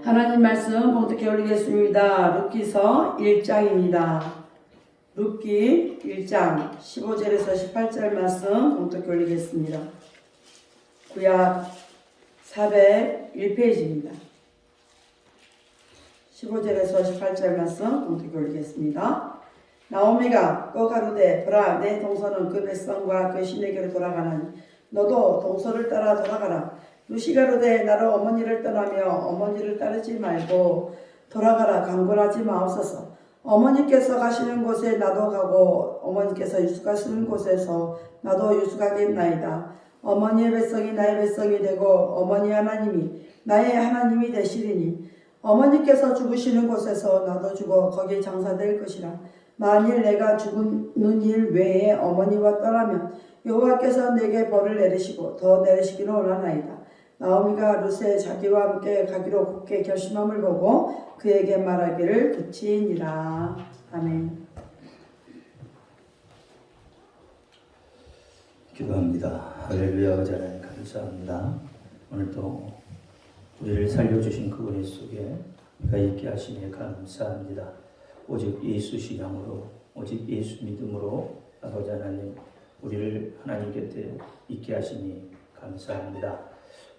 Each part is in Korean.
하나님 말씀 봉독해 올리겠습니다. 룻기서 1장입니다. 룻기 1장 15절에서 18절 말씀 봉독해 올리겠습니다. 구약 401페이지입니다. 15절에서 18절 말씀 봉독해 올리겠습니다. 나오미가 또 가로되 보라 내 동서는 그 백성과 그 신에게로 돌아가나니 너도 동서를 따라 돌아가라. 룻이 가로되 나로 어머니를 떠나며 어머니를 따르지 말고 돌아가라. 강권하지 마옵소서. 어머니께서 가시는 곳에 나도 가고 어머니께서 유숙하시는 곳에서 나도 유숙하겠나이다. 어머니의 백성이 나의 백성이 되고 어머니 하나님이 나의 하나님이 되시리니 어머니께서 죽으시는 곳에서 나도 죽어 거기 장사될 것이라. 만일 내가 죽는 일 외에 어머니와 떠나면 여호와께서 내게 벌을 내리시고 더 내리시기를 원하나이다. 나오미가 룻의 자기와 함께 가기로 굳게 결심함을 보고 그에게 말하기를 그치니라. 아멘. 기도합니다. 할렐루야. 하나님 감사합니다. 오늘도 우리를 살려주신 그 은혜 속에 우리가 있게 하시니 감사합니다. 오직 예수 신앙으로 오직 예수 믿음으로 아버지 하나님 우리를 하나님 곁에 있게 하시니 감사합니다.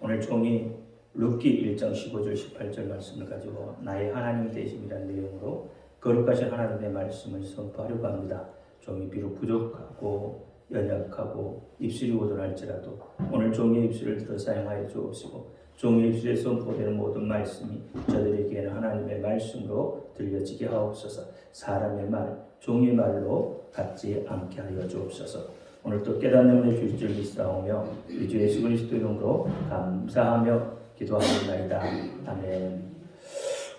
오늘 종이 룻기 1장 15절 18절 말씀을 가지고 나의 하나님 되심이라는 내용으로 거룩하신 하나님의 말씀을 선포하려고 합니다. 종이 비록 부족하고 연약하고 입술이 오돌할지라도 오늘 종의 입술을 들어 사용하여 주옵시고 종의 입술에 선포되는 모든 말씀이 저들에게는 하나님의 말씀으로 들려지게 하옵소서. 사람의 말, 종의 말로 같지 않게 하여 주옵소서. 오늘 또 깨닫는 은혜 주실 줄 믿사오며 우리 주 예수 그리스도 이름으로 감사하며 기도하옵나이다. 아멘.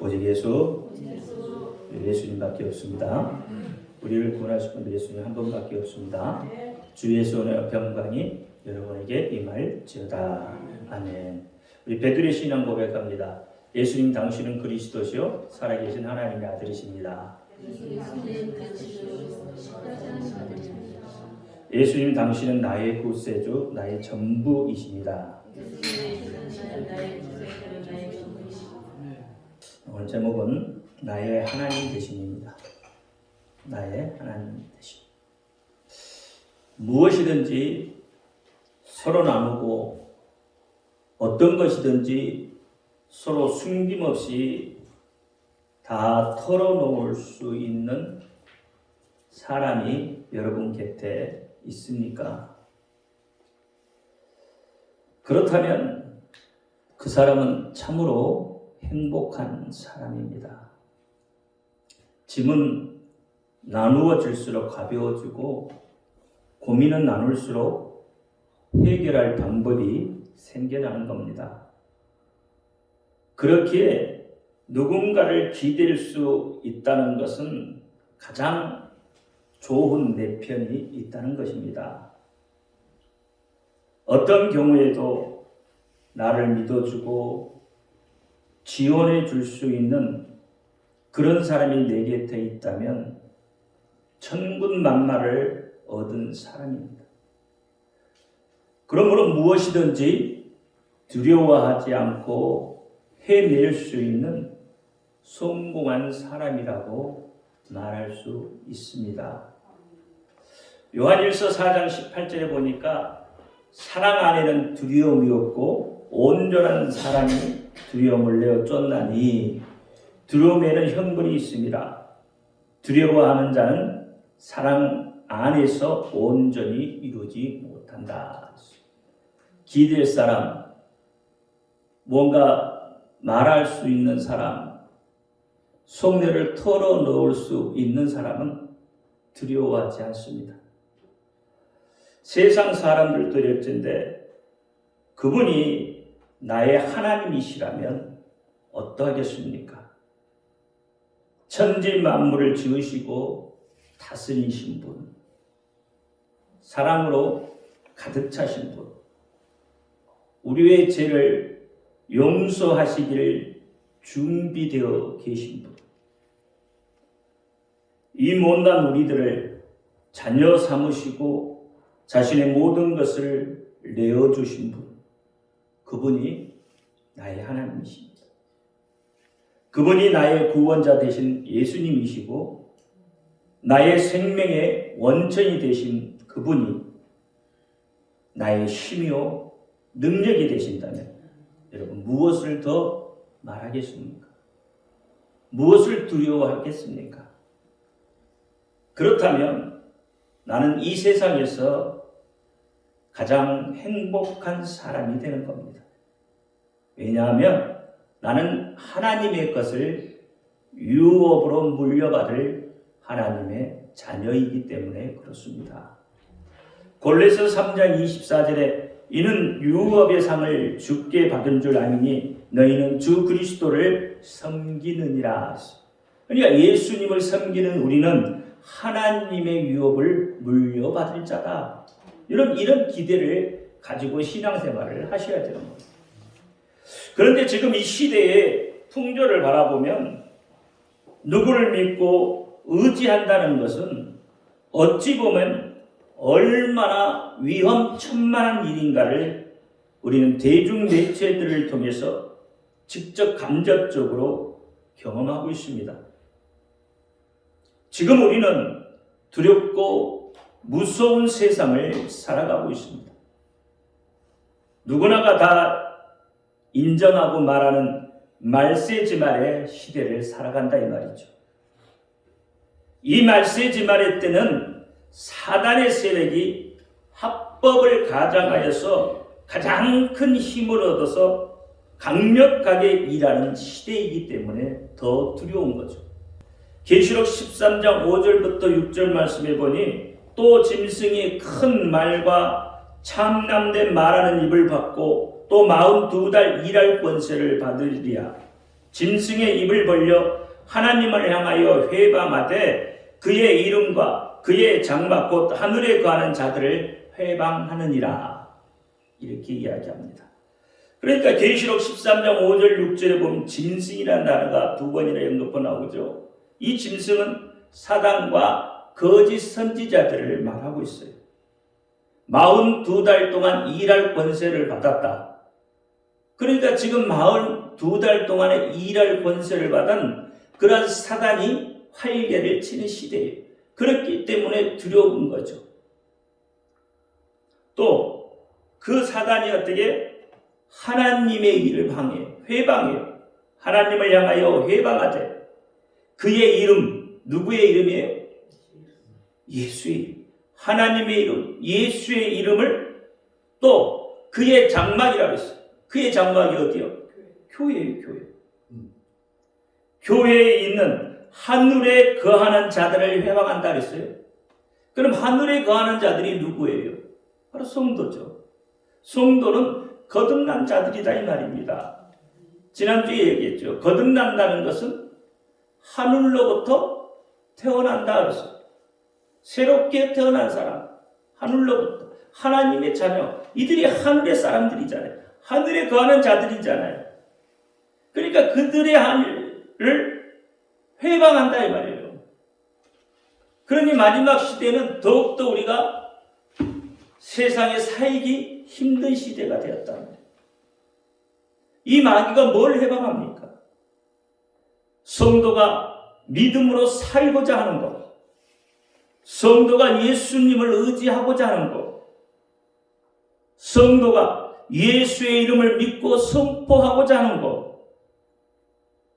오직 예수님밖에 없습니다. 우리를 구원하실 분 예수님 한 분밖에 없습니다. 주 예수의 평강이 여러분에게 임할지어다. 아멘. 우리 베드로의 신앙 고백합니다. 예수님 당신은 그리스도시요 살아계신 하나님의 아들이십니다. 예수님 당신은 나의 구세주, 나의 전부이십니다. 오늘 제목은 나의 하나님 되심입니다. 나의 하나님 되심. 무엇이든지 서로 나누고 어떤 것이든지 서로 숨김없이 다 털어놓을 수 있는 사람이 여러분 곁에 있습니까? 그렇다면 그 사람은 참으로 행복한 사람입니다. 짐은 나누어질수록 가벼워지고 고민은 나눌수록 해결할 방법이 생겨나는 겁니다. 그렇기에 누군가를 기댈 수 있다는 것은 가장 좋은 내 편이 있다는 것입니다. 어떤 경우에도 나를 믿어주고 지원해 줄 수 있는 그런 사람이 내 곁에 있다면 천군만마를 얻은 사람입니다. 그러므로 무엇이든지 두려워하지 않고 해낼 수 있는 성공한 사람이라고 말할 수 있습니다. 요한일서 4장 18절에 보니까 사랑 안에는 두려움이 없고 온전한 사람이 두려움을 내어 쫓나니 두려움에는 형벌이 있습니다. 두려워하는 자는 사랑 안에서 온전히 이루지 못한다. 기댈 사람, 뭔가 말할 수 있는 사람, 속내를 털어놓을 수 있는 사람은 두려워하지 않습니다. 세상 사람들도 일진데 그분이 나의 하나님이시라면 어떠하겠습니까? 천지 만물을 지으시고 다스리신 분, 사랑으로 가득 차신 분, 우리의 죄를 용서하시기를 준비되어 계신 분, 이 못난 우리들을 자녀 삼으시고 자신의 모든 것을 내어주신 분, 그분이 나의 하나님이십니다. 그분이 나의 구원자 되신 예수님이시고 나의 생명의 원천이 되신 그분이 나의 힘이요 능력이 되신다면 여러분 무엇을 더 말하겠습니까? 무엇을 두려워하겠습니까? 그렇다면 나는 이 세상에서 가장 행복한 사람이 되는 겁니다. 왜냐하면 나는 하나님의 것을 유업으로 물려받을 하나님의 자녀이기 때문에 그렇습니다. 골로새 3장 24절에 이는 유업의 상을 주께 받은 줄 아미니 너희는 주 그리스도를 섬기느니라. 그러니까 예수님을 섬기는 우리는 하나님의 유업을 물려받을 자다. 이런 기대를 가지고 신앙생활을 하셔야 되는 겁니다. 그런데 지금 이 시대의 풍조를 바라보면 누구를 믿고 의지한다는 것은 어찌 보면 얼마나 위험천만한 일인가를 우리는 대중매체들을 통해서 직접 간접적으로 경험하고 있습니다. 지금 우리는 두렵고 무서운 세상을 살아가고 있습니다. 누구나가 다 인정하고 말하는 말세지말의 시대를 살아간다 이 말이죠. 이 말세지말의 때는 사단의 세력이 합법을 가장하여서 가장 큰 힘을 얻어서 강력하게 일하는 시대이기 때문에 더 두려운 거죠. 계시록 13장 5절부터 6절 말씀해 보니 또 짐승이 큰 말과 참남된 말하는 입을 받고 또 42달 일할 권세를 받으리라. 짐승의 입을 벌려 하나님을 향하여 회방하되 그의 이름과 그의 장막 곧 하늘에 거하는 자들을 회방하느니라. 이렇게 이야기합니다. 그러니까 계시록 13장 5절 6절에 보면 짐승이라는 단어가 두 번이나 연속으로 나오죠. 이 짐승은 사단과 거짓 선지자들을 말하고 있어요. 42달 동안 일할 권세를 받았다. 그러니까 지금 42달 동안에 일할 권세를 받은 그런 사단이 활개를 치는 시대예요. 그렇기 때문에 두려운 거죠. 또 그 사단이 어떻게 하나님의 일을 방해, 회방해요. 하나님을 향하여 회방하되 그의 이름, 누구의 이름이에요? 예수의 이름. 하나님의 이름, 예수의 이름을 또 그의 장막이라고 했어요. 그의 장막이 어디요? 교회예요, 교회. 교회에 있는 하늘에 거하는 자들을 회방한다 그랬어요. 그럼 하늘에 거하는 자들이 누구예요? 바로 성도죠. 성도는 거듭난 자들이다 이 말입니다. 지난주에 얘기했죠. 거듭난다는 것은 하늘로부터 태어난다 그랬어요. 새롭게 태어난 사람, 하늘로부터 하나님의 자녀, 이들이 하늘의 사람들이잖아요. 하늘에 거하는 자들이잖아요. 그러니까 그들의 하늘을 회방한다 이 말이에요. 그러니 마지막 시대는 더욱더 우리가 세상에 살기 힘든 시대가 되었다. 이 마귀가 뭘 회방합니까? 성도가 믿음으로 살고자 하는 것, 성도가 예수님을 의지하고자 하는 것, 성도가 예수의 이름을 믿고 선포하고자 하는 것,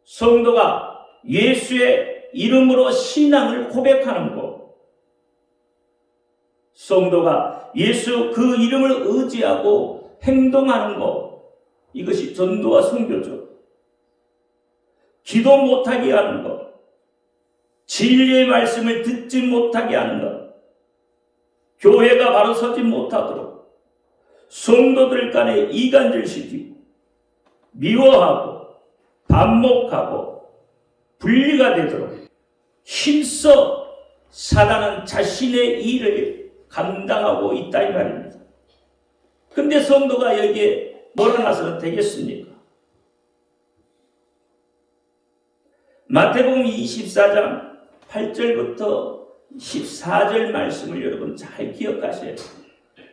성도가 예수의 이름으로 신앙을 고백하는 것, 성도가 예수 그 이름을 의지하고 행동하는 것, 이것이 전도와 선교죠. 기도 못하게 하는 것, 진리의 말씀을 듣지 못하게 하는 것, 교회가 바로 서지 못하도록 성도들 간에 이간질시키고 미워하고 반목하고 분리가 되도록 힘써 사단은 자신의 일을 감당하고 있다 이 말입니다. 근데 성도가 여기에 몰아나서는 되겠습니까? 마태복음 24장 8절부터 14절 말씀을 여러분 잘 기억하셔야 돼요.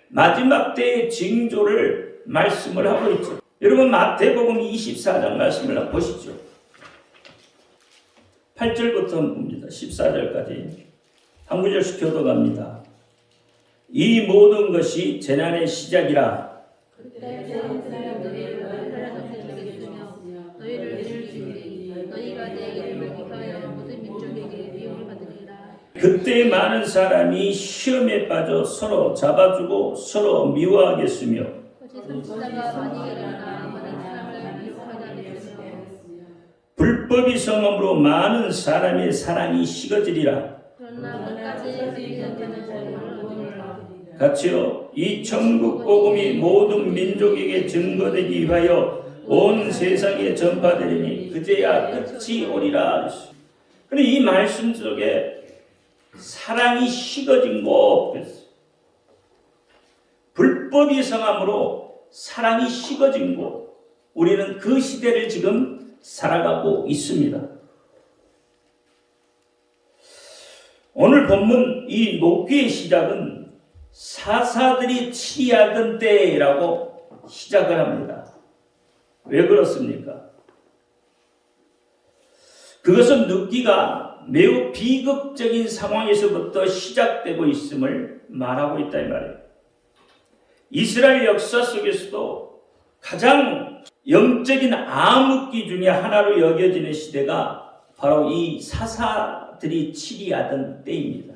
마지막 때의 징조를 말씀을 하고 있죠. 여러분 마태복음 24장 말씀을 보시죠. 8절부터 봅니다. 14절까지 한 구절씩 교도갑니다. 이 모든 것이 재난의 시작이라. 그때 사람들이 너희를 들을 주니 너희가 내 이름을 기뻐하여 모든 민족에게 미움을 받으리라. 그때 많은 사람이 시험에 빠져 서로 잡아주고 서로 미워하겠으며 거짓 선지자가 많이 일어나 많은 사람을 미혹하게 하겠으며 불법이 성함으로 많은 사람의 사랑이 식어지리라. 그러나 끝까지 미련되는 자를 얻으리라. 같이요, 이 천국 복음이 모든 민족에게 증거되기 위하여 온 세상에 전파되리니 그제야 끝이 오리라. 근데 이 말씀 속에 사랑이 식어진 곳, 불법이 성함으로 사랑이 식어진 곳, 우리는 그 시대를 지금 살아가고 있습니다. 오늘 본문 이 녹귀의 시작은 사사들이 치리하던 때라고 시작을 합니다. 왜 그렇습니까? 그것은 녹귀가 매우 비극적인 상황에서부터 시작되고 있음을 말하고 있다 이 말이에요. 이스라엘 역사 속에서도 가장 영적인 암흑기 중에 하나로 여겨지는 시대가 바로 이 사사들이 치리하던 때입니다.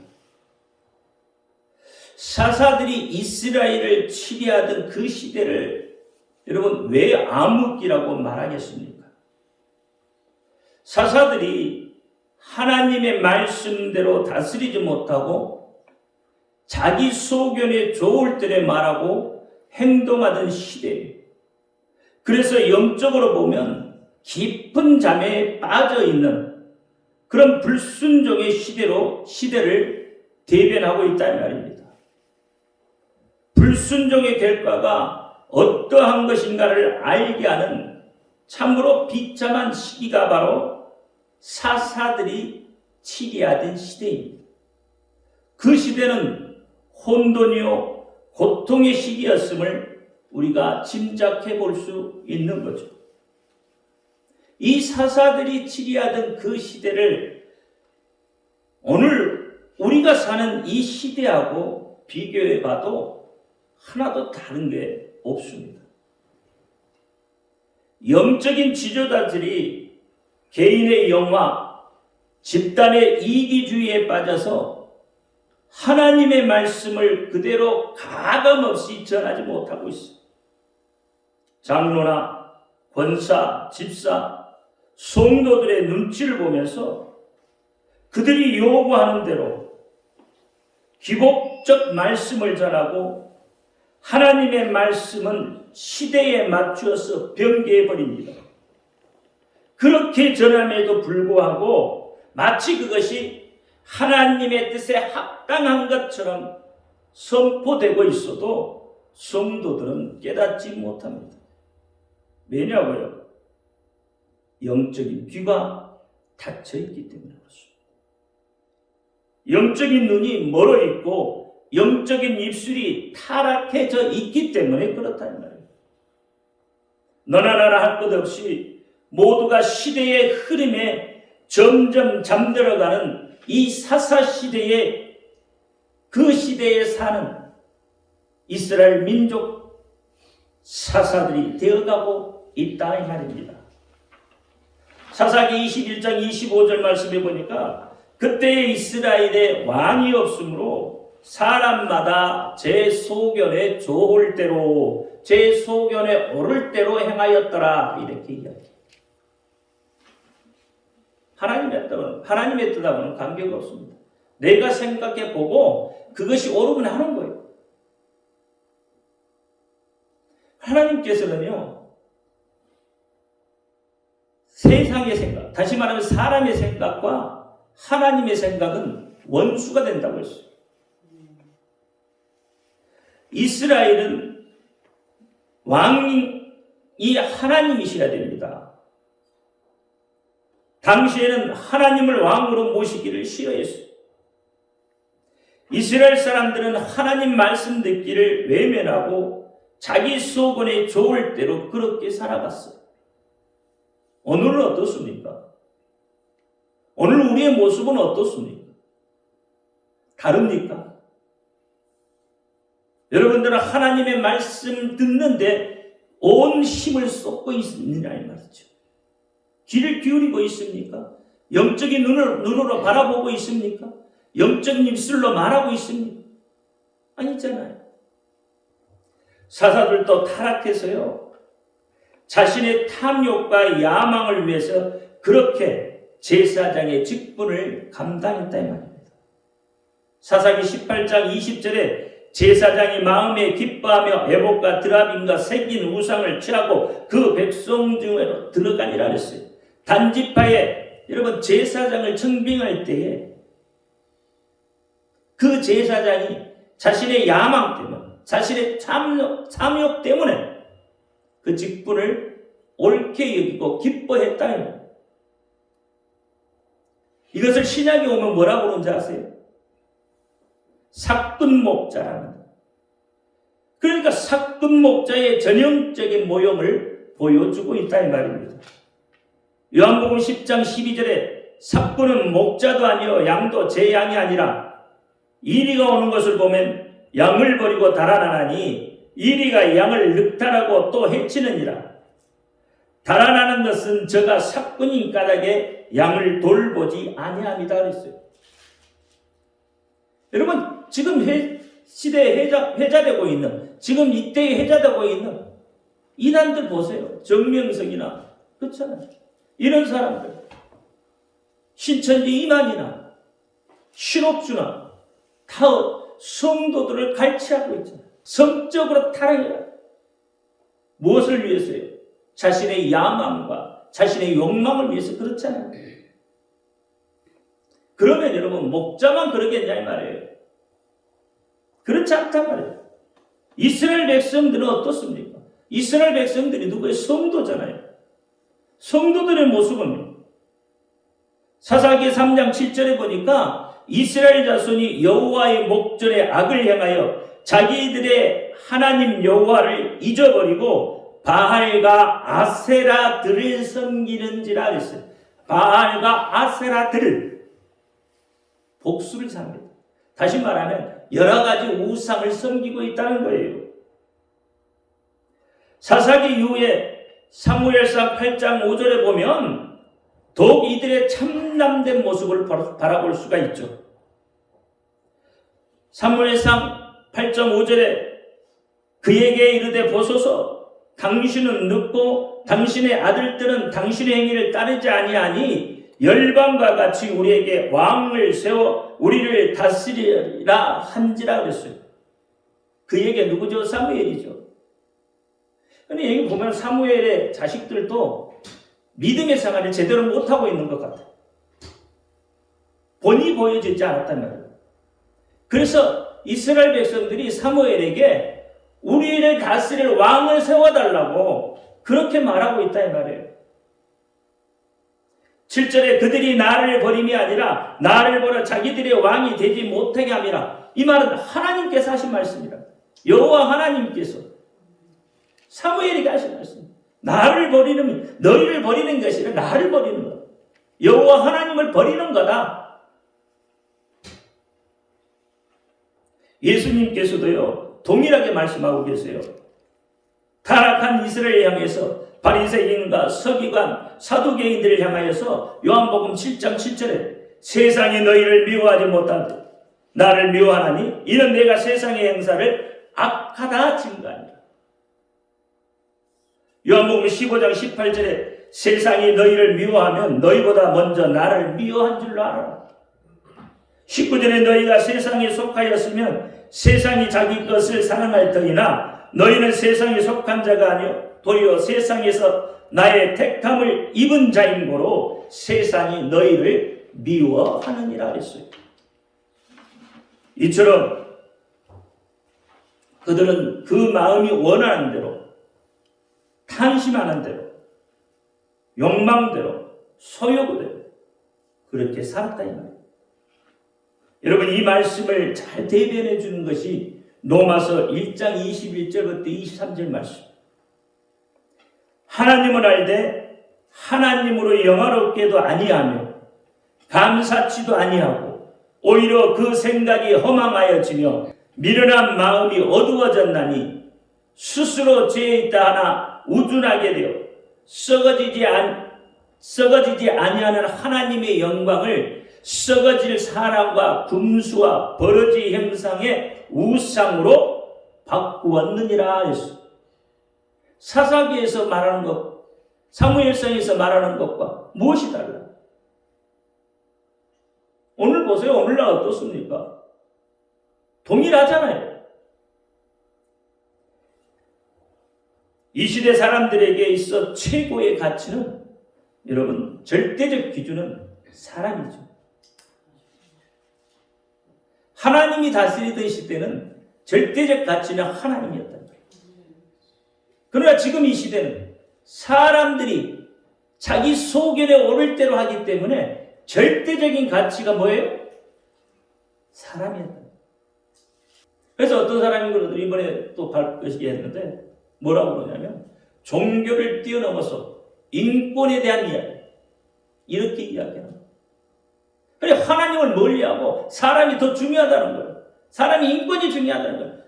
사사들이 이스라엘을 치리하던 그 시대를 여러분 왜 암흑기라고 말하겠습니까? 사사들이 하나님의 말씀대로 다스리지 못하고 자기 소견에 좋을 때에 말하고 행동하던 시대예요. 그래서 영적으로 보면 깊은 잠에 빠져 있는 그런 불순종의 시대를 대변하고 있다는 말입니다. 불순종의 결과가 어떠한 것인가를 알게 하는 참으로 비참한 시기가 바로 사사들이 치리하던 시대입니다. 그 시대는 혼돈이요 고통의 시기였음을 우리가 짐작해 볼 수 있는 거죠. 이 사사들이 치리하던 그 시대를 오늘 우리가 사는 이 시대하고 비교해 봐도 하나도 다른 게 없습니다. 영적인 지도자들이 개인의 영화, 집단의 이기주의에 빠져서 하나님의 말씀을 그대로 가감없이 전하지 못하고 있습니다. 장로나 권사, 집사, 성도들의 눈치를 보면서 그들이 요구하는 대로 기복적 말씀을 전하고 하나님의 말씀은 시대에 맞추어서 변개해버립니다. 그렇게 전함에도 불구하고 마치 그것이 하나님의 뜻에 합당한 것처럼 선포되고 있어도 성도들은 깨닫지 못합니다. 왜냐고요? 영적인 귀가 닫혀있기 때문에 그렇습니다. 영적인 눈이 멀어있고 영적인 입술이 타락해져 있기 때문에 그렇다는 말이에요. 너나 나나 할 것 없이 모두가 시대의 흐름에 점점 잠들어가는 이 사사시대에 그 시대에 사는 이스라엘 민족 사사들이 되어가고 있다 이 말입니다. 사사기 21장 25절 말씀해 보니까 그때의 이스라엘에 왕이 없으므로 사람마다 제 소견에 좋을 대로 제 소견에 오를 대로 행하였더라 이렇게 이야기해요. 하나님의 뜻하고는 관계가 없습니다. 내가 생각해 보고 그것이 옳으면 하는 거예요. 하나님께서는요, 세상의 생각, 다시 말하면 사람의 생각과 하나님의 생각은 원수가 된다고 했어요. 이스라엘은 왕이 하나님이셔야 됩니다. 당시에는 하나님을 왕으로 모시기를 싫어했어요. 이스라엘 사람들은 하나님 말씀 듣기를 외면하고 자기 소견에 좋을 대로 그렇게 살아갔어요. 오늘은 어떻습니까? 오늘 우리의 모습은 어떻습니까? 다릅니까? 여러분들은 하나님의 말씀 듣는데 온 힘을 쏟고 있느냐 이 말이죠. 귀를 기울이고 있습니까? 영적인 눈으로 바라보고 있습니까? 영적인 입술로 말하고 있습니까? 아니잖아요. 사사들도 타락해서요, 자신의 탐욕과 야망을 위해서 그렇게 제사장의 직분을 감당했다 이 말입니다. 사사기 18장 20절에 제사장이 마음에 기뻐하며 에봇과 드라빔과 새긴 우상을 취하고 그 백성 중으로 들어가니라 그랬어요. 단지파에 여러분 제사장을 청빙할 때에 그 제사장이 자신의 야망 때문에, 자신의 탐욕 때문에 그 직분을 옳게 여기고 기뻐했다. 이것을 신약에 오면 뭐라고 그러는지 아세요? 사꾼목자라는. 그러니까 사꾼목자의 전형적인 모형을 보여주고 있다 이 말입니다. 요한복음 10장 12절에 사꾼은 목자도 아니요 양도 제 양이 아니라 이리가 오는 것을 보면 양을 버리고 달아나나니 이리가 양을 늑탈하고 또 해치느니라. 달아나는 것은 저가 사꾼인 까닭에 양을 돌보지 아니함이다 그랬어요. 여러분 지금 시대에 회자되고 있는, 지금 이때에 회자되고 있는 이단들 보세요. 정명석이나 그렇잖아요. 이런 사람들, 신천지 이만이나 신옥주나 다 성도들을 갈취하고 있잖아요. 성적으로 타락해요. 무엇을 위해서요? 자신의 야망과 자신의 욕망을 위해서 그렇잖아요. 그러면 여러분 목자만 그러겠냐 이 말이에요. 그렇지 않단 말이에요. 이스라엘 백성들은 어떻습니까? 이스라엘 백성들이 누구의 성도잖아요. 성도들의 모습은 사사기 3장 7절에 보니까 이스라엘 자손이 여호와의 목전에 악을 행하여 자기들의 하나님 여호와를 잊어버리고 바알과 아세라들을 섬기는지라 그랬어요. 바알과 아세라들을 복수를 삼니다. 다시 말하면 여러 가지 우상을 섬기고 있다는 거예요. 사사기 이후에 사무엘상 8장 5절에 보면 더욱 이들의 참남된 모습을 바라볼 수가 있죠. 사무엘상 8장 5절에 그에게 이르되 보소서 당신은 늙고 당신의 아들들은 당신의 행위를 따르지 아니하니 열방과 같이 우리에게 왕을 세워 우리를 다스리라 한지라 그랬어요. 그에게 누구죠? 사무엘이죠. 근데 여기 보면 사무엘의 자식들도 믿음의 생활을 제대로 못하고 있는 것 같아요. 본이 보여지지 않았단 말이에요. 그래서 이스라엘 백성들이 사무엘에게 우리를 다스릴 왕을 세워달라고 그렇게 말하고 있다 이 말이에요. 7절에 그들이 나를 버림이 아니라 나를 보러 자기들의 왕이 되지 못하게 함이라. 이 말은 하나님께서 하신 말씀이라. 여호와 하나님께서 사무엘에게 하신 말씀. 나를 버리는, 너희를 버리는 것이 아니라 나를 버리는 거다. 여호와 하나님을 버리는 거다. 예수님께서도요 동일하게 말씀하고 계세요. 타락한 이스라엘을 향해서 바리새인과 서기관, 사두개인들을 향하여서 요한복음 7장 7절에 세상이 너희를 미워하지 못한다. 나를 미워하나니 이는 내가 세상의 행사를 악하다 증거하니라. 요한복음 15장 18절에 세상이 너희를 미워하면 너희보다 먼저 나를 미워한 줄로 알아라. 19절에 너희가 세상에 속하였으면 세상이 자기 것을 사랑할 터이나 너희는 세상에 속한 자가 아니요 도리어 세상에서 나의 택함을 입은 자인 고로 세상이 너희를 미워하느니라 했어요. 이처럼 그들은 그 마음이 원하는 대로, 탐심하는 대로, 욕망대로, 소욕대로 그렇게 살았다 이 말이에요. 여러분 이 말씀을 잘 대변해 주는 것이 로마서 1장 21절부터 23절 말씀. 하나님을 알되 하나님으로 영화롭게도 아니하며 감사치도 아니하고 오히려 그 생각이 허망하여지며 미련한 마음이 어두워졌나니 스스로 죄에 있다 하나 우둔하게 되어 썩어지지 아니하는 하나님의 영광을 썩어질 사람과 금수와 버러지 형상의 우상으로 바꾸었느니라 했어. 사사기에서 말하는 것, 사무엘상에서 말하는 것과 무엇이 달라? 오늘 보세요. 오늘날 어떻습니까? 동일하잖아요. 이 시대 사람들에게 있어 최고의 가치는, 여러분, 절대적 기준은 사람이죠. 하나님이 다스리던 시대는 절대적 가치는 하나님이었단 말이에요. 그러나 지금 이 시대는 사람들이 자기 소견에 오를 대로 하기 때문에 절대적인 가치가 뭐예요? 사람이었다. 그래서 어떤 사람이 그러더니 이번에 또 발표시게 했는데 뭐라고 그러냐면 종교를 뛰어넘어서 인권에 대한 이야기, 이렇게 이야기합니다. 그래, 하나님을 멀리하고 사람이 더 중요하다는 거예요. 사람이 인권이 중요하다는 거예요.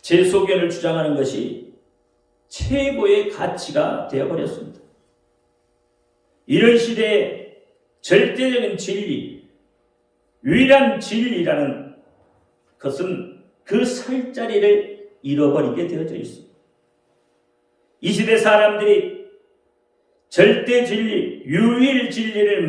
제 소견을 주장하는 것이 최고의 가치가 되어버렸습니다. 이런 시대에 절대적인 진리, 유일한 진리라는 것은 그 설 자리를 잃어버리게 되어져 있습니다. 이 시대 사람들이 절대 진리, 유일 진리를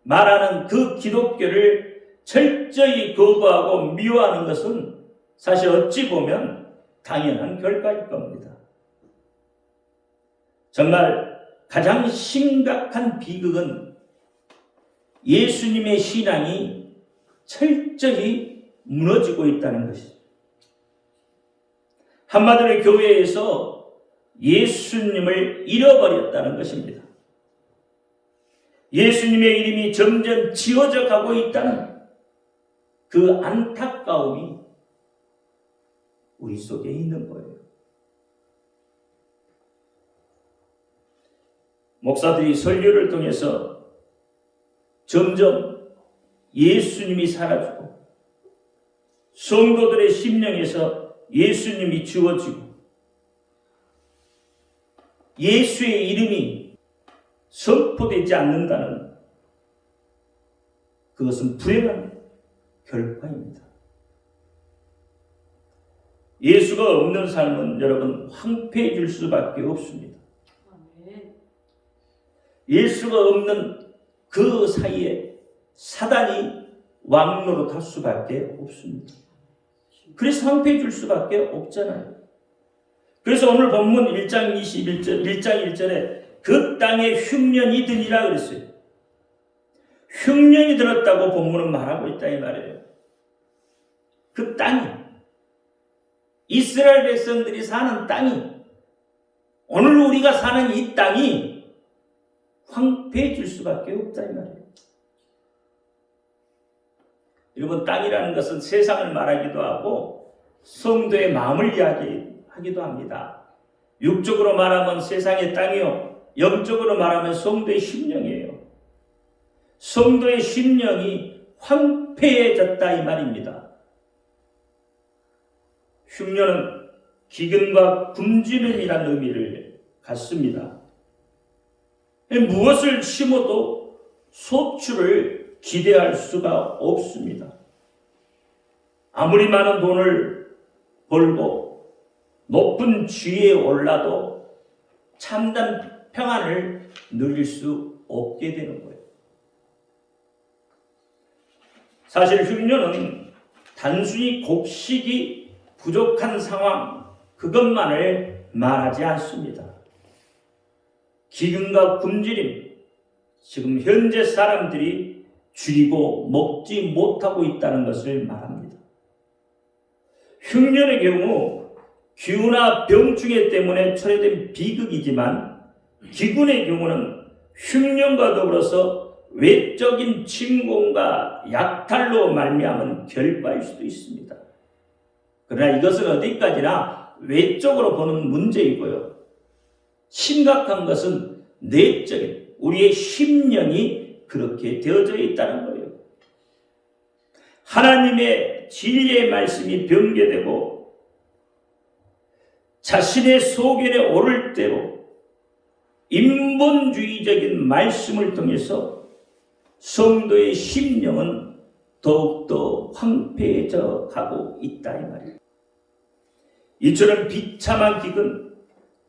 말하는 그 기독교를 철저히 거부하고 미워하는 것은 사실 어찌 보면 당연한 결과일 겁니다. 정말 가장 심각한 비극은 예수님의 신앙이 철저히 무너지고 있다는 것이죠. 한마디로 교회에서 예수님을 잃어버렸다는 것입니다. 예수님의 이름이 점점 지워져 가고 있다는 그 안타까움이 우리 속에 있는 거예요. 목사들이 설교를 통해서 점점 예수님이 사라지고 성도들의 심령에서 예수님이 지워지고 예수의 이름이 선포되지 않는다는, 그것은 불행한 결과입니다. 예수가 없는 삶은 여러분 황폐해질 수밖에 없습니다. 예수가 없는 그 사이에 사단이 왕노릇할 수밖에 없습니다. 그래서 황폐해질 수밖에 없잖아요. 그래서 오늘 본문 1장 1절에 그 땅에 흉년이 드니라 그랬어요. 흉년이 들었다고 본문은 말하고 있다 이 말이에요. 그 땅이, 이스라엘 백성들이 사는 땅이, 오늘 우리가 사는 이 땅이 황폐해질 수밖에 없다 이 말이에요. 여러분, 땅이라는 것은 세상을 말하기도 하고 성도의 마음을 이야기하기도 합니다. 육적으로 말하면 세상의 땅이요, 영적으로 말하면 성도의 심령이에요. 성도의 심령이 황폐해졌다 이 말입니다. 흉년은 기근과 굶주림이라는 의미를 갖습니다. 무엇을 심어도 소출을 기대할 수가 없습니다. 아무리 많은 돈을 벌고 높은 지위에 올라도 참된 평안을 누릴 수 없게 되는 거예요. 사실 흉년은 단순히 곡식이 부족한 상황, 그것만을 말하지 않습니다. 기근과 굶주림, 지금 현재 사람들이 줄이고 먹지 못하고 있다는 것을 말합니다. 흉년의 경우 기후나 병충해 때문에 초래된 비극이지만 기근의 경우는 흉년과 더불어서 외적인 침공과 약탈로 말미암은 결과일 수도 있습니다. 그러나 이것은 어디까지나 외적으로 보는 문제이고요. 심각한 것은 내적인 우리의 심령이 그렇게 되어져 있다는 거예요. 하나님의 진리의 말씀이 변개되고 자신의 소견에 오를 대로 인본주의적인 말씀을 통해서 성도의 심령은 더욱더 황폐해져 가고 있다 이 말이에요. 이처럼 비참한 기근,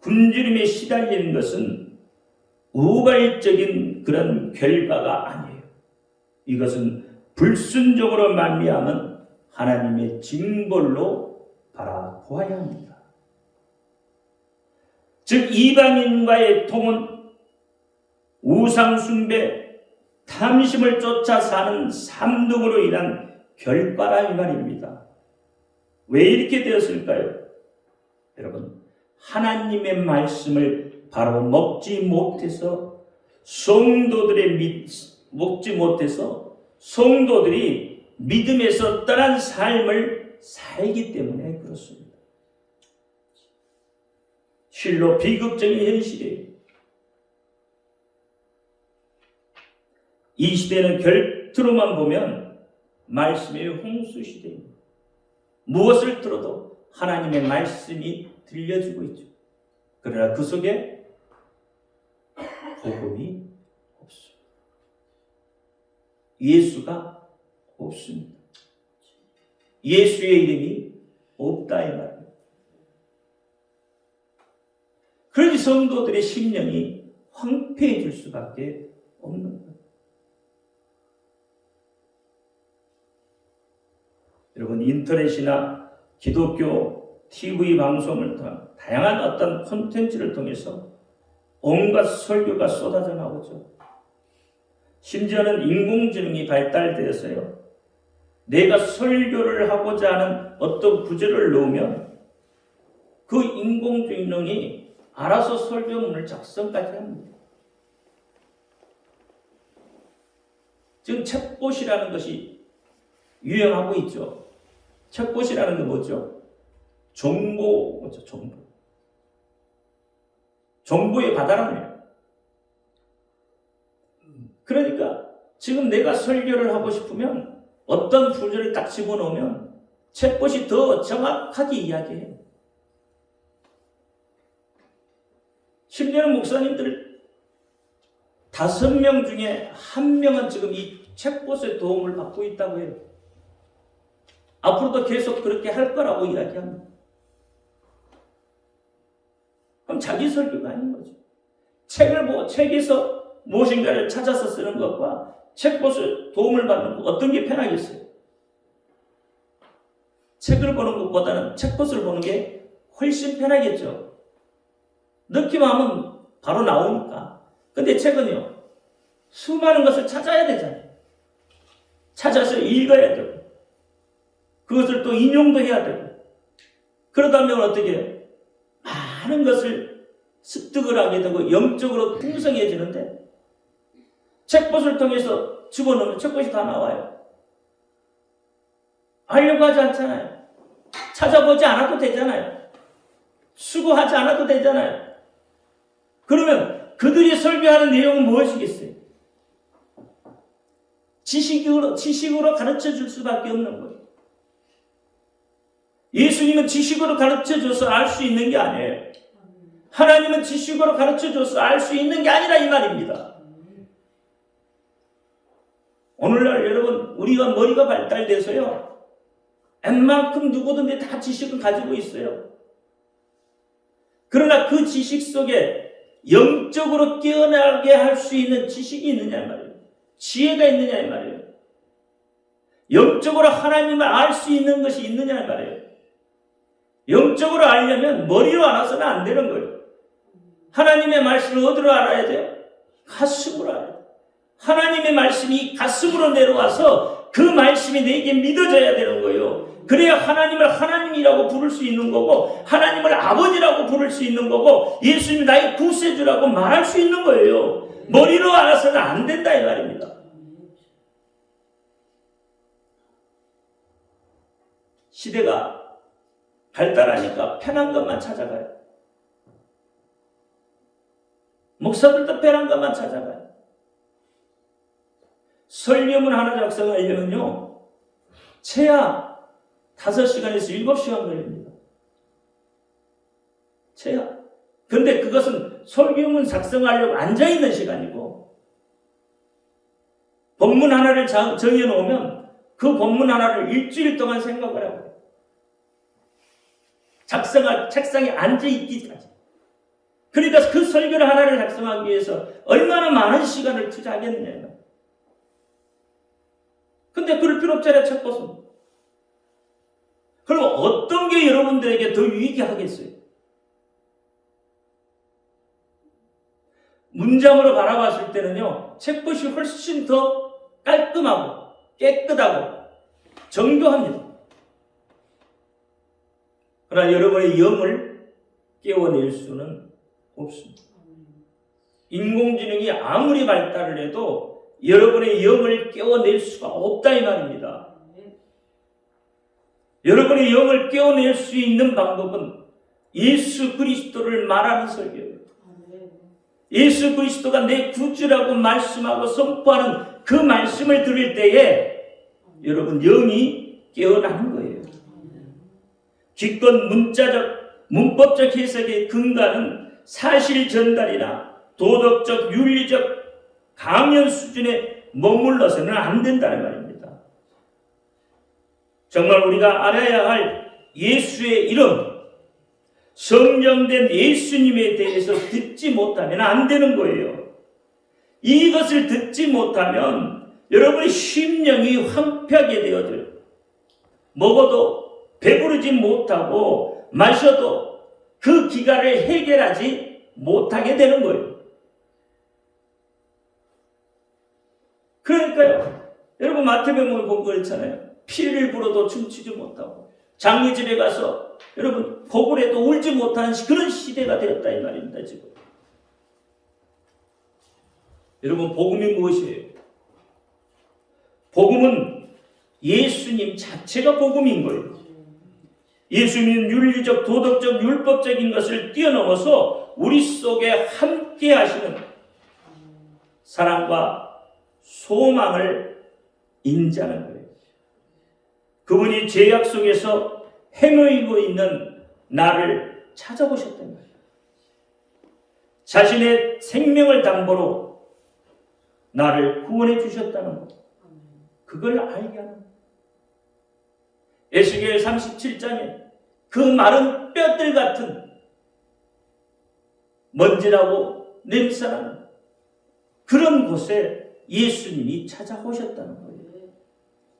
굶주림에 시달리는 것은 우발적인 그런 결과가 아니에요. 이것은 불순종으로 말미암은 하나님의 징벌로 바라보아야 합니다. 즉 이방인과의 통은 우상숭배, 탐심을 쫓아 사는 삶 등으로 인한 결과라 이 말입니다. 왜 이렇게 되었을까요? 여러분, 하나님의 말씀을 바로 먹지 못해서 성도들이 믿음에서 떠난 삶을 살기 때문에 그렇습니다. 실로 비극적인 현실이에요. 이 시대는 결투로만 보면 말씀의 홍수 시대입니다. 무엇을 들어도 하나님의 말씀이 들려주고 있죠. 그러나 그 속에 복음이 없습니다. 예수가 없습니다. 예수의 이름이 없다 이 말이에요. 그러니 성도들의 심령이 황폐해질 수밖에 없는 거예요. 여러분, 인터넷이나 기독교 TV 방송을 통한 다양한 어떤 콘텐츠를 통해서 온갖 설교가 쏟아져 나오죠. 심지어는 인공지능이 발달되어서요, 내가 설교를 하고자 하는 어떤 구절을 넣으면 그 인공지능이 알아서 설교문을 작성까지 합니다. 지금 챗봇이라는 것이 유행하고 있죠. 챗봇이라는 게 뭐죠? 정보죠, 정보. 정보의 바다라네요. 그러니까 지금 내가 설교를 하고 싶으면 어떤 구절을 딱 집어넣으면 챗봇이 더 정확하게 이야기해요. 심지어는 목사님들 5명 중에 1명은 지금 이 챗봇의 도움을 받고 있다고 해요. 앞으로도 계속 그렇게 할 거라고 이야기합니다. 그럼 자기 설교가 아닌 거죠. 책에서 무엇인가를 찾아서 쓰는 것과 챗봇의 도움을 받는 것, 어떤 게 편하겠어요? 책을 보는 것보다는 챗봇을 보는 게 훨씬 편하겠죠. 넣기만 하면 바로 나오니까. 근데 책은요, 수많은 것을 찾아야 되잖아요. 찾아서 읽어야 되고, 그것을 또 인용도 해야 되고, 그러다면 어떻게 해요? 많은 것을 습득을 하게 되고 영적으로 풍성해지는데, 챗봇을 통해서 집어넣으면 챗봇이 다 나와요. 알려고 하지 않잖아요. 찾아보지 않아도 되잖아요. 수고하지 않아도 되잖아요. 그러면 그들이 설교하는 내용은 무엇이겠어요? 지식으로 가르쳐 줄 수밖에 없는 거예요. 예수님은 지식으로 가르쳐 줘서 알 수 있는 게 아니에요. 하나님은 지식으로 가르쳐 줘서 알 수 있는 게 아니라 이 말입니다. 오늘날 여러분, 우리가 머리가 발달돼서요, 웬만큼 누구든지 다 지식을 가지고 있어요. 그러나 그 지식 속에 영적으로 깨어나게 할 수 있는 지식이 있느냐 이 말이에요. 지혜가 있느냐 이 말이에요. 영적으로 하나님을 알 수 있는 것이 있느냐 이 말이에요. 영적으로 알려면 머리로 알아서는 안 되는 거예요. 하나님의 말씀을 어디로 알아야 돼요? 가슴으로 알아야 돼요. 하나님의 말씀이 가슴으로 내려와서 그 말씀이 내게 믿어져야 되는 거예요. 그래야 하나님을 하나님이라고 부를 수 있는 거고, 하나님을 아버지라고 부를 수 있는 거고, 예수님 나의 구세주라고 말할 수 있는 거예요. 머리로 알아서는 안 된다 이 말입니다. 시대가 발달하니까 편한 것만 찾아가요. 목사들도 편한 것만 찾아가요. 설교문 하나 작성하려면요, 최하 5시간에서 7시간 걸립니다. 최하. 근데 그것은 설교문 작성하려고 앉아있는 시간이고, 본문 하나를 정해놓으면 그 본문 하나를 일주일 동안 생각을 하고, 작성할 책상에 앉아있기까지. 그러니까 그 설교를 하나를 작성하기 위해서 얼마나 많은 시간을 투자하겠느냐. 근데 그럴 필요 없잖아요, 첫 것은. 그럼 어떤 게 여러분들에게 더 유익하겠어요? 문장으로 바라봤을 때는요, 책것이 훨씬 더 깔끔하고 깨끗하고 정교합니다. 그러나 여러분의 영을 깨워낼 수는 없습니다. 인공지능이 아무리 발달을 해도 여러분의 영을 깨워낼 수가 없다 이 말입니다. 여러분의 영을 깨워낼 수 있는 방법은 예수 그리스도를 말하는 설교예요. 예수 그리스도가 내 구주라고 말씀하고 선포하는 그 말씀을 들을 때에 여러분 영이 깨어나는 거예요. 기껏 문법적 해석의 근간은 사실 전달이나 도덕적, 윤리적 강연 수준에 머물러서는 안 된다는 말입니다. 정말 우리가 알아야 할 예수의 이름, 성령된 예수님에 대해서 듣지 못하면 안 되는 거예요. 이것을 듣지 못하면 여러분의 심령이 황폐하게 되어져요. 먹어도 배부르지 못하고 마셔도 그 기갈을 해결하지 못하게 되는 거예요. 그러니까요, 여러분 마태복음을 보고 그렇잖아요. 피를 불어도 춤추지 못하고 장례집에 가서 여러분 고불에도 울지 못하는 그런 시대가 되었다 이 말입니다. 지금 여러분 복음이 무엇이에요? 복음은 예수님 자체가 복음인 거예요. 예수님은 윤리적, 도덕적, 율법적인 것을 뛰어넘어서 우리 속에 함께 하시는 사랑과 소망을 인자하는 거예요. 그분이 죄악 속에서 헤매이고 있는 나를 찾아보셨단 말이에요. 자신의 생명을 담보로 나를 구원해 주셨다는 것. 그걸 알게 하는 거예요. 에스겔 37장에 그 마른 뼈들 같은 먼지라고 냄새나는 그런 곳에 예수님이 찾아오셨다는 거예요.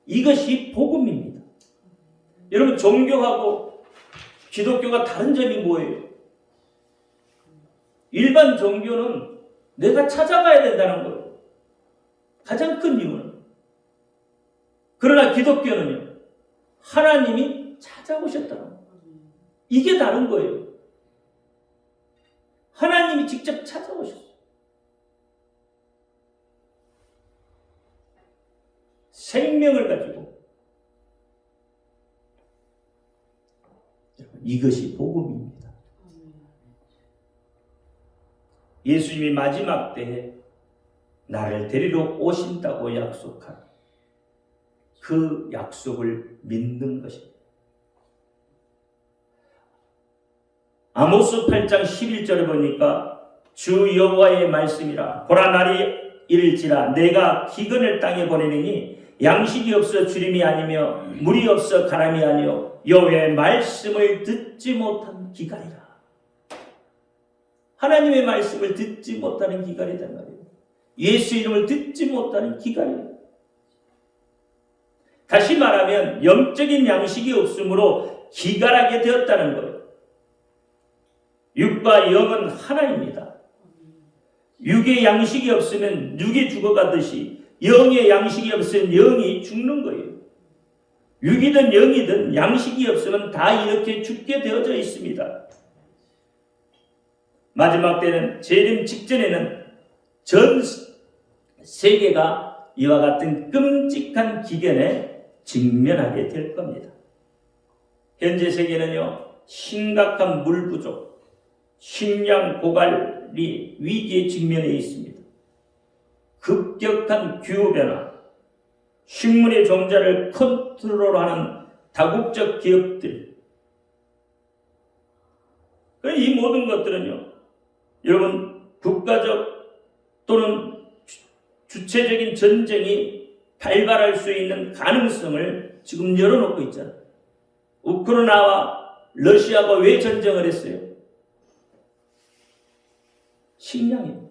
이것이 복음입니다. 여러분 종교하고 기독교가 다른 점이 뭐예요? 일반 종교는 내가 찾아가야 된다는 거예요. 가장 큰 이유는. 그러나 기독교는요, 하나님이 찾아오셨다는 거예요. 이게 다른 거예요. 하나님이 직접 찾아오셨어요. 생명을 가지고. 이것이 복음입니다. 예수님이 마지막 때에 나를 데리러 오신다고 약속한 그 약속을 믿는 것입니다. 아모스 8장 11절에 보니까 주 여호와의 말씀이라 보라 날이 이를지라 내가 기근을 땅에 보내느니 양식이 없어 주림이 아니며 물이 없어 가람이 아니요 여호와의 말씀을 듣지 못한 기갈이라. 하나님의 말씀을 듣지 못하는 기갈이란 말이에요. 예수 이름을 듣지 못하는 기갈이에요. 다시 말하면 영적인 양식이 없으므로 기갈하게 되었다는 거예요. 육과 영은 하나입니다. 육의 양식이 없으면 육이 죽어가듯이 영의 양식이 없으면 영이 죽는 거예요. 육이든 영이든 양식이 없으면 다 이렇게 죽게 되어져 있습니다. 마지막 때는 재림 직전에는 전 세계가 이와 같은 끔찍한 기근에 직면하게 될 겁니다. 현재 세계는요, 심각한 물 부족, 식량 고갈이 위기에 직면해 있습니다. 급격한 기후변화, 식물의 종자를 컨트롤하는 다국적 기업들, 이 모든 것들은요, 여러분, 국가적 또는 주체적인 전쟁이 발발할 수 있는 가능성을 지금 열어놓고 있잖아요. 우크라이나와 러시아가 왜 전쟁을 했어요? 식량이에요.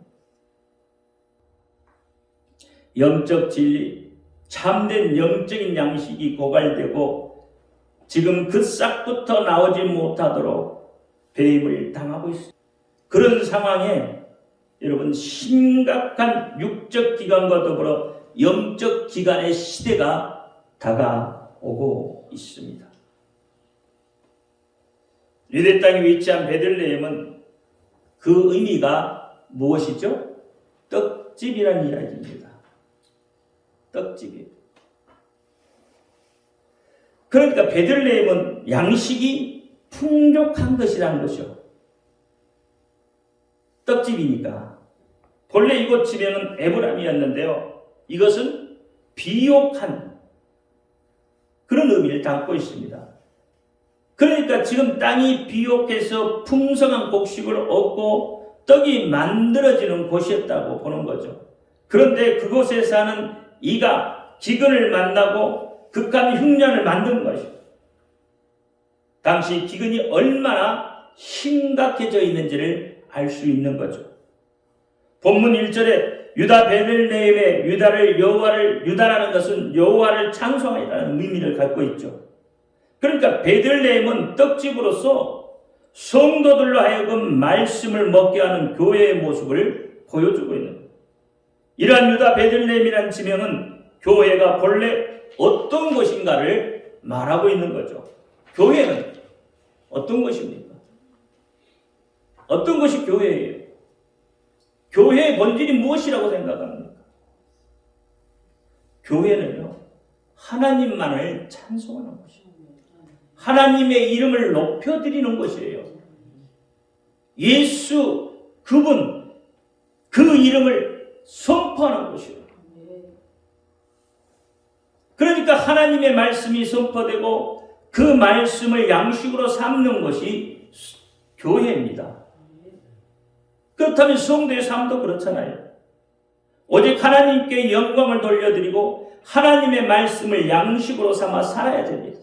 영적 진리, 참된 영적인 양식이 고갈되고 지금 그 싹부터 나오지 못하도록 배임을 당하고 있습니다. 그런 상황에 여러분, 심각한 육적 기관과 더불어 영적 기관의 시대가 다가오고 있습니다. 유대 땅에 위치한 베들레헴은 그 의미가 무엇이죠? 떡집이라는 이야기입니다. 떡집이. 그러니까 베들레헴은 양식이 풍족한 것이라는 것이죠. 떡집이니까. 본래 이곳 지명은 에브람이었는데요. 이것은 비옥한 그런 의미를 담고 있습니다. 그러니까 지금 땅이 비옥해서 풍성한 곡식을 얻고 떡이 만들어지는 곳이었다고 보는 거죠. 그런데 그곳에 사는 이가 기근을 만나고 극한 흉년을 만든 것입니다. 당시 기근이 얼마나 심각해져 있는지를 알 수 있는 거죠. 본문 1절에 유다 베들레헴의 유다라는 것은 여호와를 찬송하라는 의미를 갖고 있죠. 그러니까 베들레헴은 떡집으로서 성도들로 하여금 말씀을 먹게 하는 교회의 모습을 보여주고 있는 거예요. 이러한 유다 베들레헴이라는 지명은 교회가 본래 어떤 것인가를 말하고 있는 거죠. 교회는 어떤 것입니까? 어떤 것이 교회예요? 교회의 본질이 무엇이라고 생각합니까? 교회는요, 하나님만을 찬송하는 것이에요. 하나님의 이름을 높여드리는 것이에요. 예수, 그분, 그 이름을 선포하는 것이에요. 그러니까 하나님의 말씀이 선포되고 그 말씀을 양식으로 삼는 것이 교회입니다. 그렇다면 성도의 삶도 그렇잖아요. 오직 하나님께 영광을 돌려드리고 하나님의 말씀을 양식으로 삼아 살아야 됩니다.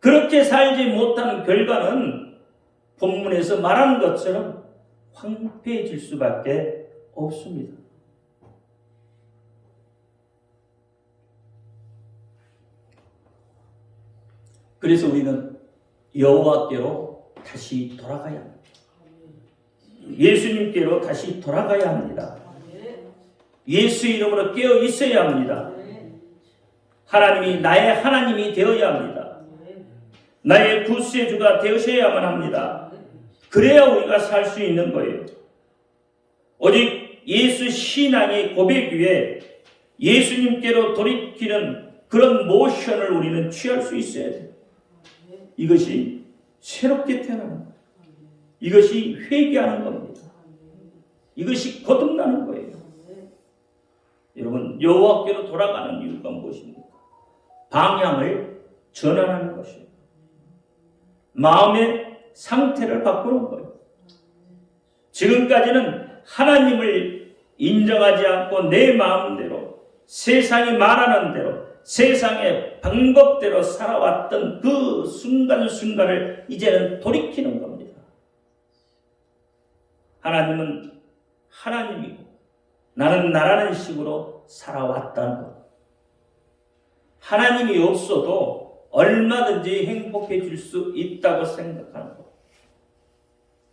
그렇게 살지 못하는 결과는 본문에서 말하는 것처럼 황폐해질 수밖에 없습니다. 그래서 우리는 여호와께로 다시 돌아가야 합니다. 예수님께로 다시 돌아가야 합니다. 예수 이름으로 깨어 있어야 합니다. 하나님이 나의 하나님이 되어야 합니다. 나의 구세주가 되셔야만 합니다. 그래야 우리가 살 수 있는 거예요. 오직 예수 신앙의 고백 위에 예수님께로 돌이키는 그런 모션을 우리는 취할 수 있어야 돼요. 이것이 새롭게 태어나는 거예요. 이것이 회개하는 겁니다. 이것이 거듭나는 거예요. 여러분, 여호와께로 돌아가는 이유가 무엇입니까? 방향을 전환하는 것이에요. 마음의 상태를 바꾸는 거예요. 지금까지는 하나님을 인정하지 않고 내 마음대로 세상이 말하는 대로 세상의 방법대로 살아왔던 그 순간순간을 이제는 돌이키는 겁니다. 하나님은 하나님이고 나는 나라는 식으로 살아왔다는 것. 하나님이 없어도 얼마든지 행복해질 수 있다고 생각하는 것.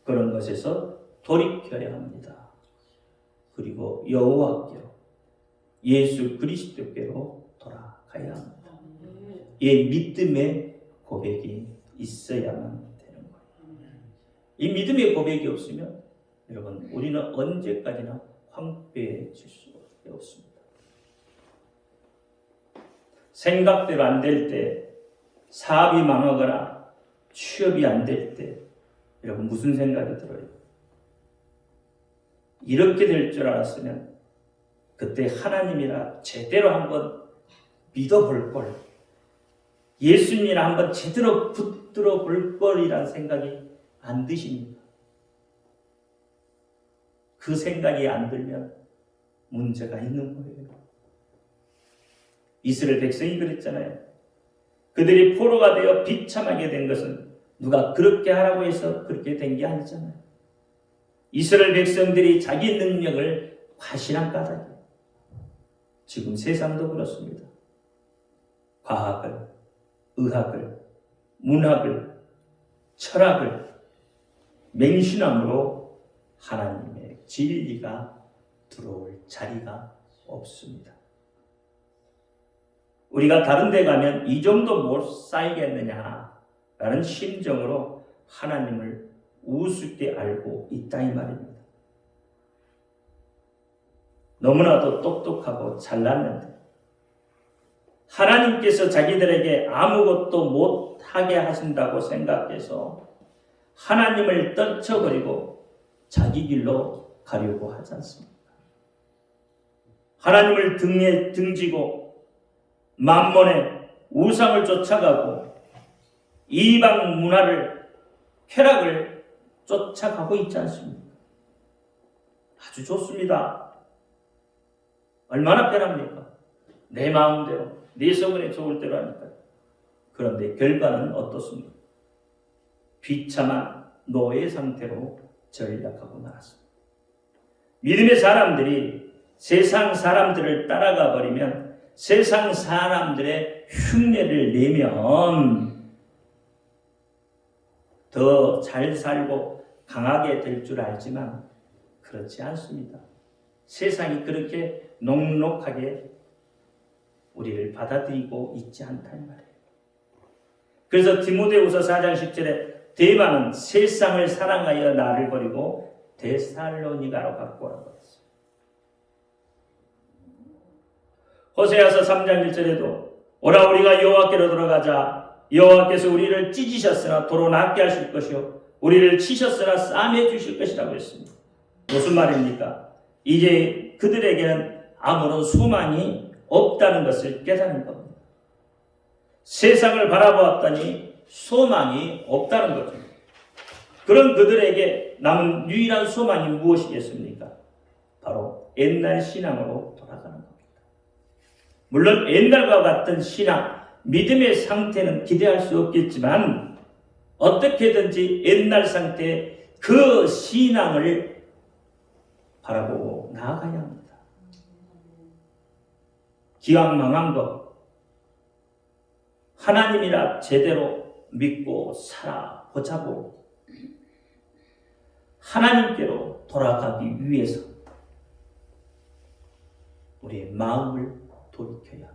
그런 것에서 돌이켜야 합니다. 그리고 여호와께로 예수 그리스도께로 돌아가야 합니다. 이 믿음의 고백이 있어야만 되는 거예요. 이 믿음의 고백이 없으면 여러분, 우리는 언제까지나 황폐해질 수밖에 없습니다. 생각대로 안 될 때, 사업이 망하거나 취업이 안 될 때, 여러분 무슨 생각이 들어요? 이렇게 될 줄 알았으면 그때 하나님이라 제대로 한번 믿어볼 걸, 예수님이랑 한번 제대로 붙들어 볼 걸이라는 생각이 안 드십니까? 그 생각이 안 들면 문제가 있는 거예요. 이스라엘 백성이 그랬잖아요. 그들이 포로가 되어 비참하게 된 것은 누가 그렇게 하라고 해서 그렇게 된 게 아니잖아요. 이스라엘 백성들이 자기 능력을 과신한 까닭이에요. 지금 세상도 그렇습니다. 과학을, 의학을, 문학을, 철학을 맹신함으로 하나님의 진리가 들어올 자리가 없습니다. 우리가 다른 데 가면 이 정도 못 살겠느냐라는 심정으로 하나님을 우습게 알고 있다 이 말입니다. 너무나도 똑똑하고 잘났는데 하나님께서 자기들에게 아무것도 못하게 하신다고 생각해서 하나님을 떨쳐버리고 자기 길로 가려고 하지 않습니까? 하나님을 등에 등지고 만몬의 우상을 쫓아가고 이방 문화를, 쾌락을 쫓아가고 있지 않습니까? 아주 좋습니다. 얼마나 편합니까? 내 마음대로, 내 소원에 좋을 대로 하니까. 그런데 결과는 어떻습니까? 비참한 노예 상태로 전락하고 말았습니다. 믿음의 사람들이 세상 사람들을 따라가 버리면, 세상 사람들의 흉내를 내면 더 잘 살고 강하게 될 줄 알지만 그렇지 않습니다. 세상이 그렇게 녹록하게 우리를 받아들이고 있지 않다는 말이에요. 그래서 디모데후서 4장 10절에 대만은 세상을 사랑하여 나를 버리고 데살로니가로 갖고 오라고 했어요. 호세아서 3장 1절에도 오라 우리가 여호와께로 돌아가자. 여호와께서 우리를 찢으셨으나 도로 낫게 하실 것이요 우리를 치셨으나 싸매 주실 것이라고 했습니다. 무슨 말입니까? 이제 그들에게는 아무런 소망이 없다는 것을 깨닫는 겁니다. 세상을 바라보았더니 소망이 없다는 거죠. 그런 그들에게 남은 유일한 소망이 무엇이겠습니까? 바로 옛날 신앙으로 돌아가는 겁니다. 물론 옛날과 같은 신앙, 믿음의 상태는 기대할 수 없겠지만 어떻게든지 옛날 상태의 그 신앙을 바라보고 나아가야 합니다. 기왕 망한 것, 하나님이라 제대로 믿고 살아보자고 하나님께로 돌아가기 위해서 우리의 마음을 돌이켜야 합니다.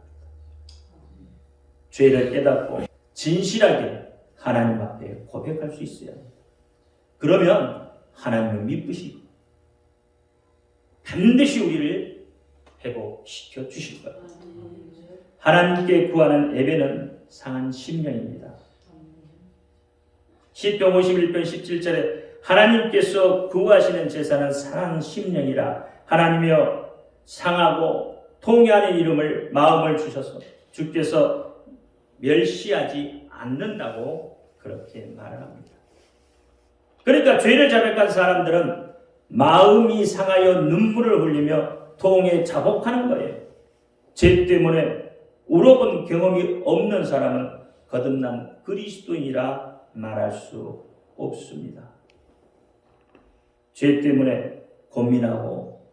죄를 깨닫고 진실하게 하나님 앞에 고백할 수 있어야 합니다. 그러면 하나님을 미쁘시고 반드시 우리를 회복시켜 주실 거예요. 하나님께 구하는 예배는 상한 심령입니다. 시편 51편 17절에 하나님께서 구하시는 제사는 상한 심령이라 하나님이여 상하고 통회하는 이름을 마음을 주셔서 주께서 멸시하지 않는다고 그렇게 말을 합니다. 그러니까 죄를 자백한 사람들은 마음이 상하여 눈물을 흘리며 통에 자복하는 거예요. 죄 때문에 울어본 경험이 없는 사람은 거듭난 그리스도인이라 말할 수 없습니다. 죄 때문에 고민하고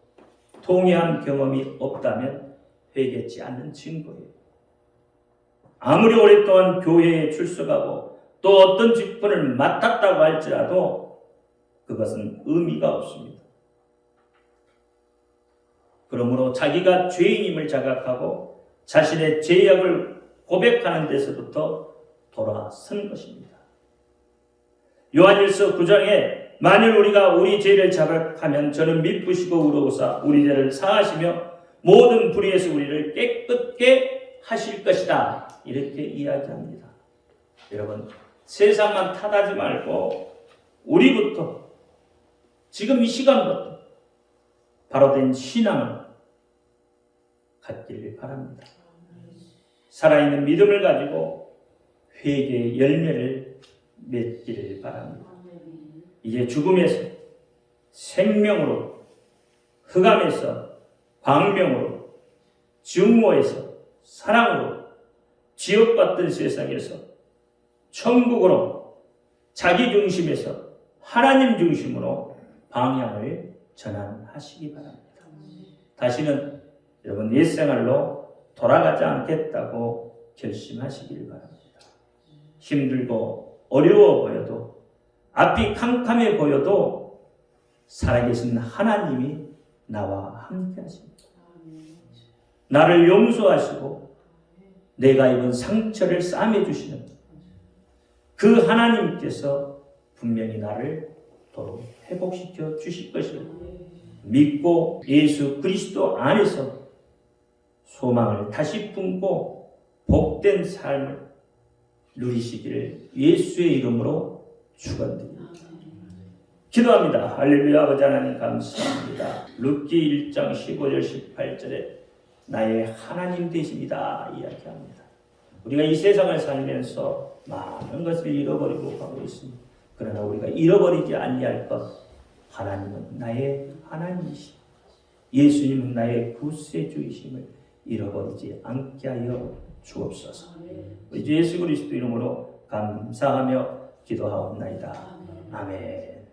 통회한 경험이 없다면 회개치 않는 증거예요. 아무리 오랫동안 교회에 출석하고 또 어떤 직분을 맡았다고 할지라도 그것은 의미가 없습니다. 그러므로 자기가 죄인임을 자각하고 자신의 죄악을 고백하는 데서부터 돌아선 것입니다. 요한일서 9장에 만일 우리가 우리 죄를 자백하면 저는 미쁘시고 의로우사 우리 죄를 사하시며 모든 불의에서 우리를 깨끗게 하실 것이다. 이렇게 이야기합니다. 여러분, 세상만 탓하지 말고 우리부터 지금 이 시간부터 바로 된 신앙을 갖기를 바랍니다. 살아있는 믿음을 가지고 회개의 열매를 맺기를 바랍니다. 이제 죽음에서 생명으로, 흑암에서 광명으로, 증오에서 사랑으로, 지옥받던 세상에서 천국으로, 자기 중심에서 하나님 중심으로 방향을 전환하시기 바랍니다. 다시는 여러분 옛생활로 돌아가지 않겠다고 결심하시길 바랍니다. 힘들고 어려워 보여도, 앞이 캄캄해 보여도 살아계신 하나님이 나와 함께 하십니다. 나를 용서하시고 내가 입은 상처를 싸매주시는 그 하나님께서 분명히 나를 도로 회복시켜 주실 것을 믿고 예수 그리스도 안에서 소망을 다시 품고 복된 삶을 누리시기를 예수의 이름으로 축원드립니다. 기도합니다. 할렐루야. 아버지 하나님 감사합니다. 룻기 1장 15절 18절에 나의 하나님 되십니다 이야기합니다. 우리가 이 세상을 살면서 많은 것을 잃어버리고 가고 있습니다. 그러나 우리가 잃어버리지 아니할 것, 하나님은 나의 하나님이시고 예수님은 나의 구세주이심을 잃어버리지 않게 하여 주옵소서. 우리 주 예수 그리스도 이름으로 감사하며 기도하옵나이다. 아멘.